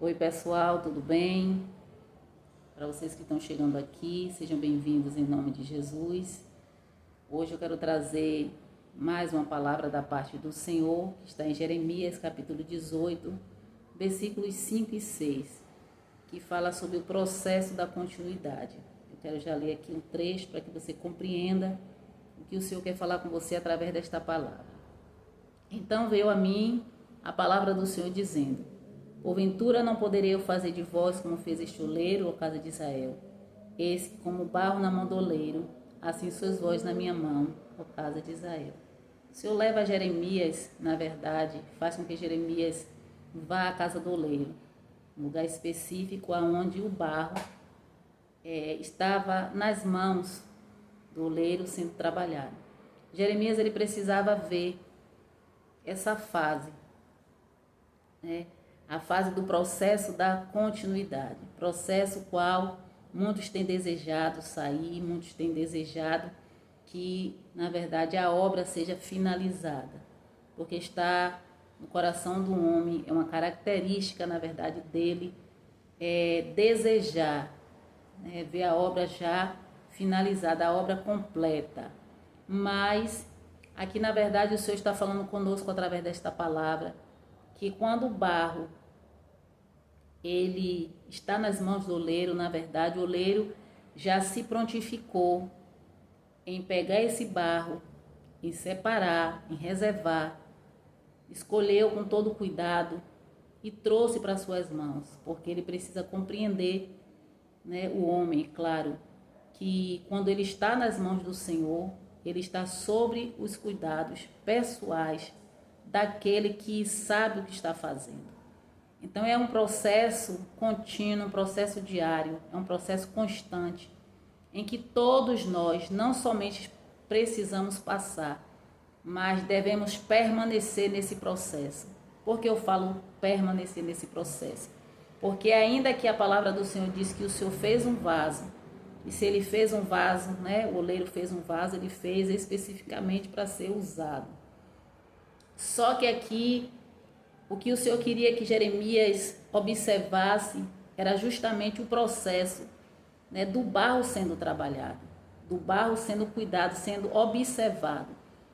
Oi pessoal, tudo bem? Para vocês que estão chegando aqui, sejam bem-vindos em nome de Jesus. Hoje eu quero trazer mais uma palavra da parte do Senhor, que está em Jeremias capítulo 18, versículos 5 e 6, que fala sobre o processo da continuidade. Eu quero já ler aqui um trecho para que você compreenda o que o Senhor quer falar com você através desta palavra. Então veio a mim a palavra do Senhor dizendo: porventura não poderei eu fazer de vós como fez este oleiro, ó casa de Israel? Eis que como barro na mão do oleiro, assim sois vós na minha mão, ó casa de Israel. O Senhor leva Jeremias, na verdade, faz com que Jeremias vá à casa do oleiro, um lugar específico onde o barro estava nas mãos do oleiro sendo trabalhado. Jeremias ele precisava ver essa fase, né? A fase do processo da continuidade, processo qual muitos têm desejado sair, muitos têm desejado que, na verdade, a obra seja finalizada, porque está no coração do homem, é uma característica, na verdade, dele, desejar, né, ver a obra já finalizada, a obra completa. Mas, aqui, na verdade, o Senhor está falando conosco através desta palavra, que quando o barro ele está nas mãos do oleiro, na verdade, o oleiro já se prontificou em pegar esse barro, em separar, em reservar, escolheu com todo cuidado e trouxe para suas mãos, porque ele precisa compreender, né, o homem, claro, que quando ele está nas mãos do Senhor, ele está sobre os cuidados pessoais daquele que sabe o que está fazendo. Então é um processo contínuo, um processo diário, é um processo constante, em que todos nós não somente precisamos passar, mas devemos permanecer nesse processo. Por que eu falo permanecer nesse processo? Porque ainda que a palavra do Senhor diz que o Senhor fez um vaso, e se ele fez um vaso, né, o oleiro fez um vaso, ele fez especificamente para ser usado. Só que aqui o que o Senhor queria que Jeremias observasse era justamente o processo, né, do barro sendo trabalhado, do barro sendo cuidado, sendo observado,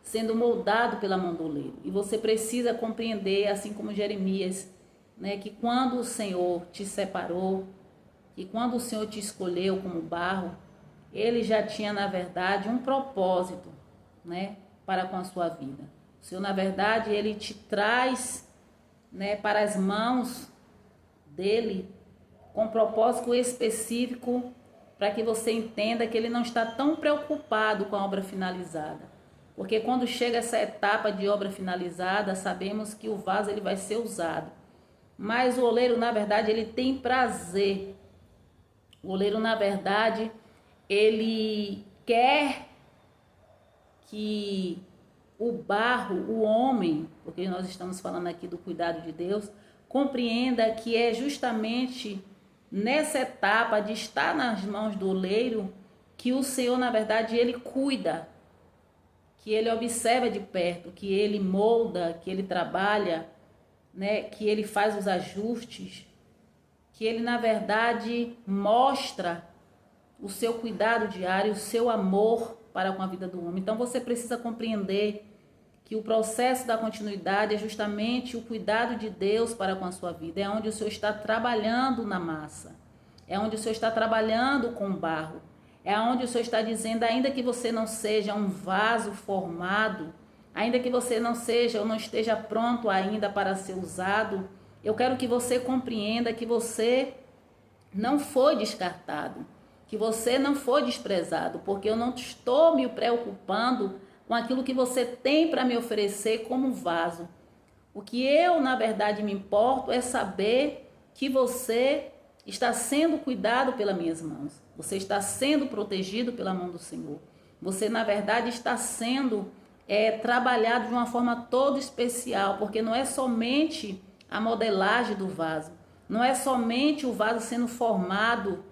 sendo moldado pela mão do oleiro. E você precisa compreender, assim como Jeremias, né, que quando o Senhor te separou, que quando o Senhor te escolheu como barro, ele já tinha, na verdade, um propósito, né, para com a sua vida. O Senhor, na verdade, ele te traz, né, para as mãos dele com um propósito específico para que você entenda que ele não está tão preocupado com a obra finalizada. Porque quando chega essa etapa de obra finalizada, sabemos que o vaso ele vai ser usado. Mas o oleiro, na verdade, ele tem prazer. O oleiro, na verdade, ele quer que o barro, o homem, porque nós estamos falando aqui do cuidado de Deus, compreenda que é justamente nessa etapa de estar nas mãos do oleiro que o Senhor, na verdade, ele cuida, que ele observa de perto, que ele molda, que ele trabalha, né, que ele faz os ajustes, que ele, na verdade, mostra o seu cuidado diário, o seu amor para com a vida do homem. Então você precisa compreender que o processo da continuidade é justamente o cuidado de Deus para com a sua vida. É onde o Senhor está trabalhando na massa. É onde o Senhor está trabalhando com o barro. É onde o Senhor está dizendo, ainda que você não seja um vaso formado, ainda que você não seja ou não esteja pronto ainda para ser usado, eu quero que você compreenda que você não foi descartado, que você não foi desprezado, porque eu não estou me preocupando com aquilo que você tem para me oferecer como vaso. O que eu, na verdade, me importo é saber que você está sendo cuidado pelas minhas mãos. Você está sendo protegido pela mão do Senhor. Você, na verdade, está sendo trabalhado de uma forma toda especial, porque não é somente a modelagem do vaso, não é somente o vaso sendo formado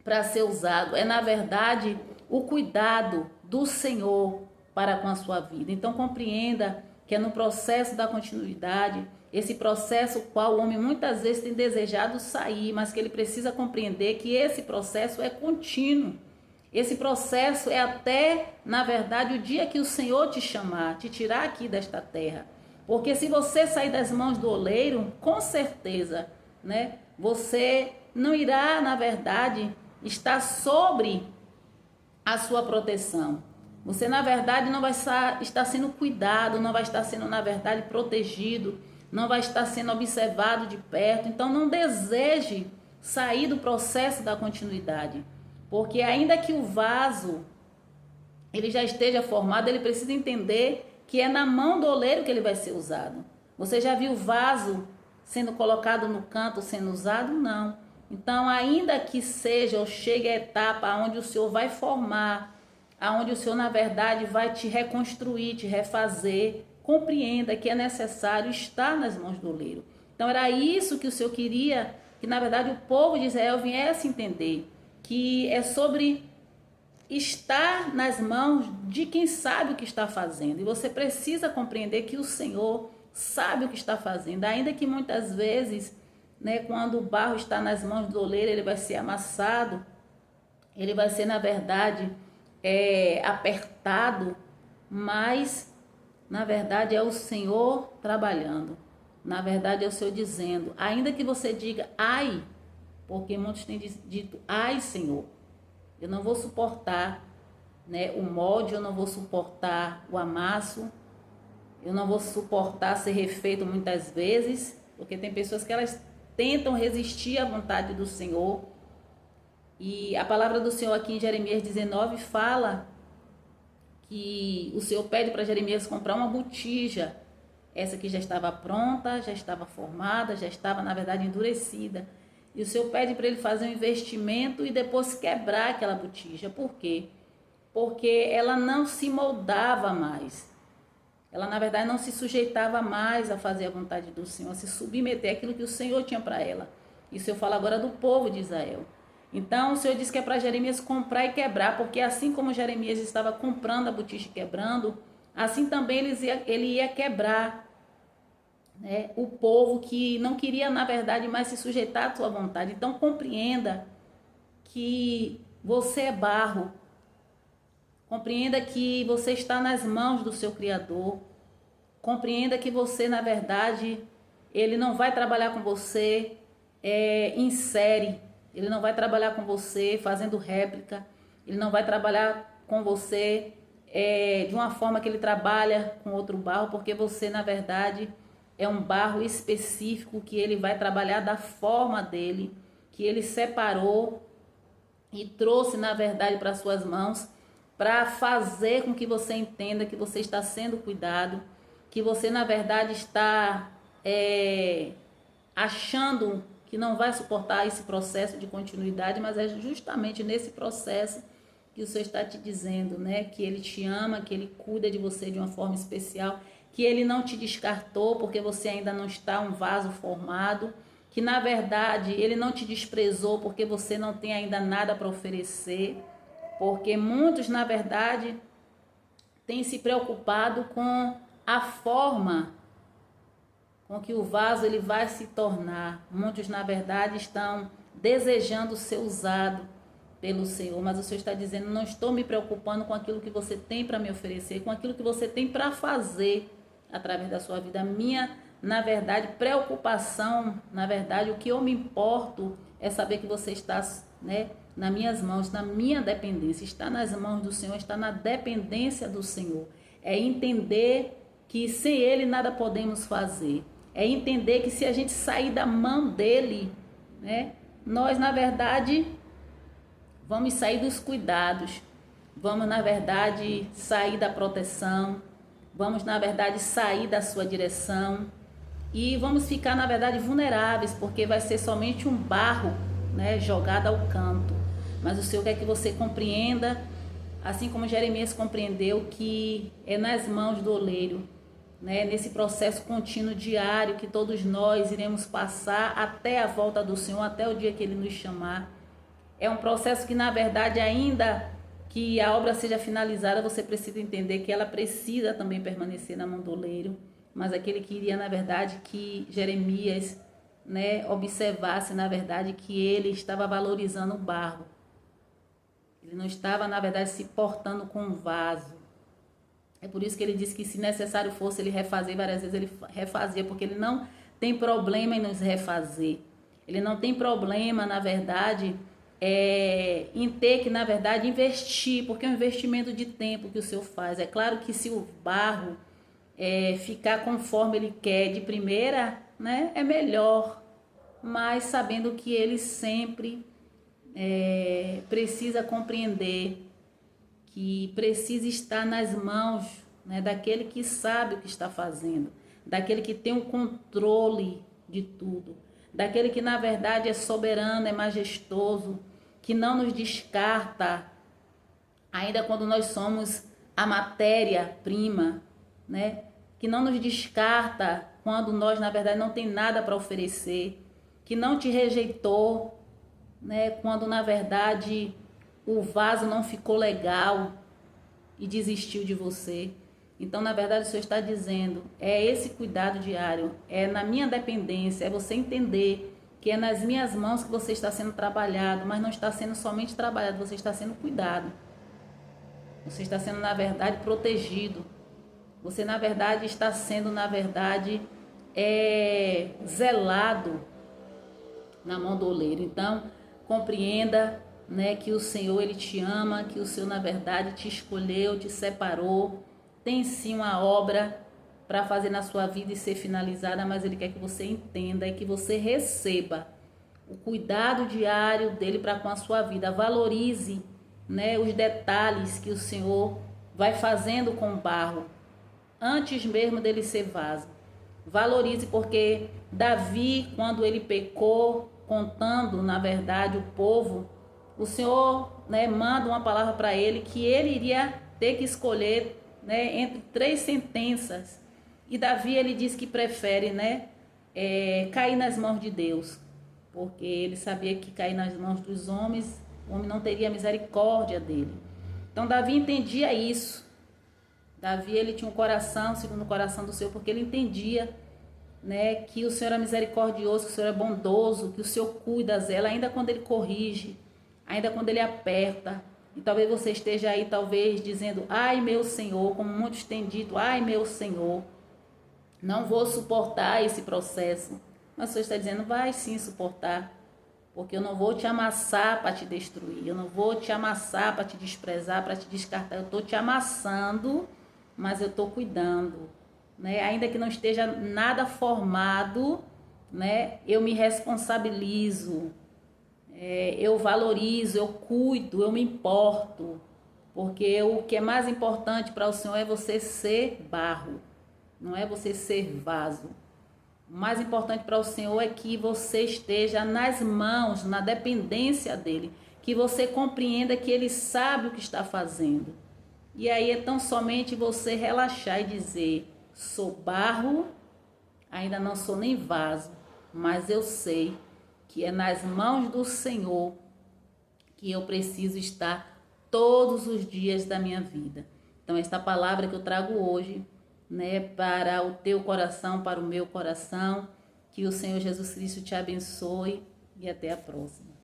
para ser usado, é, na verdade, o cuidado do Senhor para com a sua vida. Então compreenda que é no processo da continuidade, esse processo qual o homem muitas vezes tem desejado sair, mas que ele precisa compreender que esse processo é contínuo. Esse processo é até, na verdade, o dia que o Senhor te chamar, te tirar aqui desta terra. Porque se você sair das mãos do oleiro, com certeza, né, você não irá, na verdade, estar sobre a sua proteção. Você, na verdade, não vai estar sendo cuidado, não vai estar sendo, na verdade, protegido, não vai estar sendo observado de perto. Então, não deseje sair do processo da continuidade. Porque ainda que o vaso ele já esteja formado, ele precisa entender que é na mão do oleiro que ele vai ser usado. Você já viu o vaso sendo colocado no canto, sendo usado? Não. Então, ainda que seja ou chegue a etapa onde o Senhor vai formar, aonde o Senhor, na verdade, vai te reconstruir, te refazer, compreenda que é necessário estar nas mãos do oleiro. Então, era isso que o Senhor queria, que, na verdade, o povo de Israel viesse entender, que é sobre estar nas mãos de quem sabe o que está fazendo. E você precisa compreender que o Senhor sabe o que está fazendo, ainda que muitas vezes, né, quando o barro está nas mãos do oleiro, ele vai ser amassado, ele vai ser, na verdade, apertado, mas, na verdade, é o Senhor trabalhando. Na verdade, é o Senhor dizendo, ainda que você diga, ai, porque muitos têm dito, ai, Senhor, eu não vou suportar, né, o molde, eu não vou suportar o amasso, eu não vou suportar ser refeito muitas vezes, porque tem pessoas que elas tentam resistir à vontade do Senhor. E a palavra do Senhor aqui em Jeremias 19 fala que o Senhor pede para Jeremias comprar uma botija, essa que já estava pronta, já estava formada, já estava, na verdade, endurecida. E o Senhor pede para ele fazer um investimento e depois quebrar aquela botija. Por quê? Porque ela não se moldava mais. Ela, na verdade, não se sujeitava mais a fazer a vontade do Senhor, a se submeter àquilo que o Senhor tinha para ela. Isso eu falo agora do povo de Israel. Então, o Senhor disse que é para Jeremias comprar e quebrar, porque assim como Jeremias estava comprando a botija e quebrando, assim também ele ia quebrar, né, o povo que não queria, na verdade, mais se sujeitar à sua vontade. Então, compreenda que você é barro. Compreenda que você está nas mãos do seu Criador. Compreenda que você, na verdade, ele não vai trabalhar com você em série. Ele não vai trabalhar com você fazendo réplica. Ele não vai trabalhar com você de uma forma que ele trabalha com outro barro, porque você, na verdade, é um barro específico que ele vai trabalhar da forma dele, que ele separou e trouxe, na verdade, para suas mãos, para fazer com que você entenda que você está sendo cuidado, que você, na verdade, está achando que não vai suportar esse processo de continuidade, mas é justamente nesse processo que o Senhor está te dizendo, né? Que Ele te ama, que Ele cuida de você de uma forma especial, que Ele não te descartou porque você ainda não está um vaso formado, que, na verdade, Ele não te desprezou porque você não tem ainda nada para oferecer. Porque muitos, na verdade, têm se preocupado com a forma com que o vaso ele vai se tornar. Muitos, na verdade, estão desejando ser usado pelo Senhor, mas o Senhor está dizendo, não estou me preocupando com aquilo que você tem para me oferecer, com aquilo que você tem para fazer através da sua vida. A minha, na verdade, preocupação, na verdade, o que eu me importo é saber que você está, né, nas minhas mãos, na minha dependência, está nas mãos do Senhor, está na dependência do Senhor. É entender que sem Ele nada podemos fazer. É entender que se a gente sair da mão dEle, né, nós, na verdade, vamos sair dos cuidados, vamos, na verdade, sair da proteção, vamos, na verdade, sair da sua direção e vamos ficar, na verdade, vulneráveis, porque vai ser somente um barro, né, jogado ao canto. Mas o Senhor quer que você compreenda, assim como Jeremias compreendeu, que é nas mãos do oleiro, né, nesse processo contínuo diário que todos nós iremos passar até a volta do Senhor, até o dia que Ele nos chamar. É um processo que, na verdade, ainda que a obra seja finalizada, você precisa entender que ela precisa também permanecer na mão do oleiro. Mas aquele queria, na verdade, que Jeremias, né, observasse, na verdade, que ele estava valorizando o barro. Ele não estava, na verdade, se portando com um vaso. É por isso que ele disse que, se necessário fosse ele refazer, várias vezes ele refazia, porque ele não tem problema em nos refazer. Ele não tem problema, na verdade, em ter que, na verdade, investir, porque é um investimento de tempo que o Senhor faz. É claro que se o barro ficar conforme ele quer de primeira, né, é melhor, mas sabendo que ele sempre precisa compreender que precisa estar nas mãos, né, daquele que sabe o que está fazendo, daquele que tem o controle de tudo, daquele que na verdade é soberano, é majestoso, que não nos descarta, ainda quando nós somos a matéria-prima, né? Que não nos descarta quando nós na verdade não tem nada para oferecer, que não te rejeitou, né? Quando na verdade o vaso não ficou legal e desistiu de você. Então, na verdade, o Senhor está dizendo, é esse cuidado diário, é na minha dependência, é você entender que é nas minhas mãos que você está sendo trabalhado, mas não está sendo somente trabalhado, você está sendo cuidado. Você está sendo, na verdade, protegido. Você, na verdade, está sendo, na verdade, zelado na mão do oleiro. Então, compreenda, né, que o Senhor, Ele te ama, que o Senhor, na verdade, te escolheu, te separou. Tem sim uma obra para fazer na sua vida e ser finalizada, mas Ele quer que você entenda e que você receba o cuidado diário dEle para com a sua vida. Valorize, né, os detalhes que o Senhor vai fazendo com o barro, antes mesmo dele ser vaso. Valorize, porque Davi, quando ele pecou, contando, na verdade, o povo, o Senhor, né, manda uma palavra para ele que ele iria ter que escolher, né, entre 3 sentenças. E Davi, ele diz que prefere, né, cair nas mãos de Deus, porque ele sabia que cair nas mãos dos homens, o homem não teria misericórdia dele. Então Davi entendia isso. Davi, ele tinha um coração segundo o coração do Senhor, porque ele entendia, né, que o Senhor é misericordioso, que o Senhor é bondoso, que o Senhor cuida dela, ainda quando ele corrige, ainda quando ele aperta. E talvez você esteja aí, talvez, dizendo, ai meu Senhor, como muitos têm dito, ai meu Senhor, não vou suportar esse processo. Mas o Senhor está dizendo, vai sim suportar, porque eu não vou te amassar para te destruir, eu não vou te amassar para te desprezar, para te descartar, eu estou te amassando, mas eu estou cuidando, né? Ainda que não esteja nada formado, né? Eu me responsabilizo, eu valorizo, eu cuido, eu me importo, porque o que é mais importante para o Senhor é você ser barro, não é você ser vaso. O mais importante para o Senhor é que você esteja nas mãos, na dependência dEle, que você compreenda que Ele sabe o que está fazendo. E aí é tão somente você relaxar e dizer, sou barro, ainda não sou nem vaso, mas eu sei que é nas mãos do Senhor que eu preciso estar todos os dias da minha vida. Então, esta palavra que eu trago hoje, né, para o teu coração, para o meu coração, que o Senhor Jesus Cristo te abençoe e até a próxima.